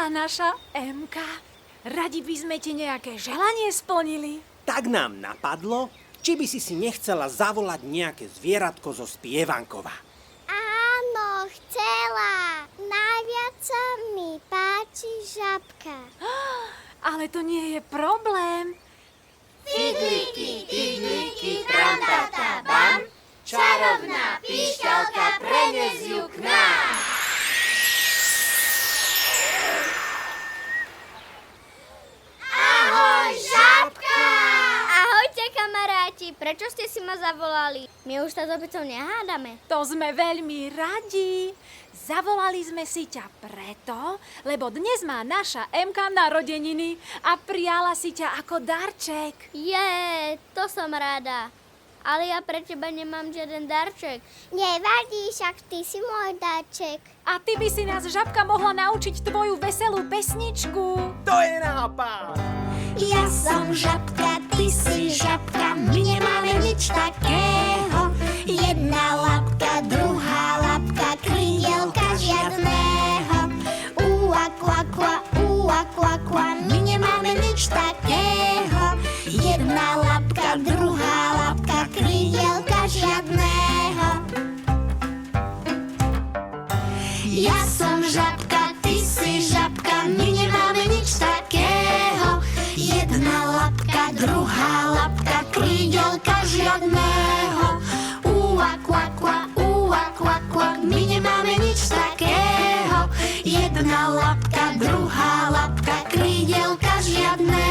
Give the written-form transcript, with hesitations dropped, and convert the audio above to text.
Milá naša Emka, radi by sme ti nejaké želanie splnili. Tak nám napadlo, či by si nechcela zavolať nejaké zvieratko zo Spievankova. Áno, chcela. Najviac sa mi páči žabka. Ale to nie je problém. Figlíky, figlíky, tram-ta-ta, bam, čarovná píšťalka prenes ju k nám. Ahoj, žabka! Ahojte, kamaráti. Prečo ste si ma zavolali? My už sa s opicou nehádame. To sme veľmi radi. Zavolali sme si ťa preto, lebo dnes má naša Emka narodeniny a prijala si ťa ako darček. To som rada. Ale ja pre teba nemám žiaden darček. Nevadí, však ty si môj darček. A ty by si nás, žabka, mohla naučiť tvoju veselú pesničku. To je nápad! Ja som žabka, ty si žabka, my nemáme nič takého. Jedna labka, druhá labka, krídelka žiadného. Ua, kva, kva, ua, kva, kva, my nemáme nič takého. Jedna labka, druhá labka, krídelka žiadného. Ja som žabka, ty si žabka, my nemáme nič takého. Jedna labka, druhá labka, krídelka žiadného. Ua, kva, kva, ua, kva, kva, my nemáme nič takého. Jedna labka, druhá labka, krídelka žiadného.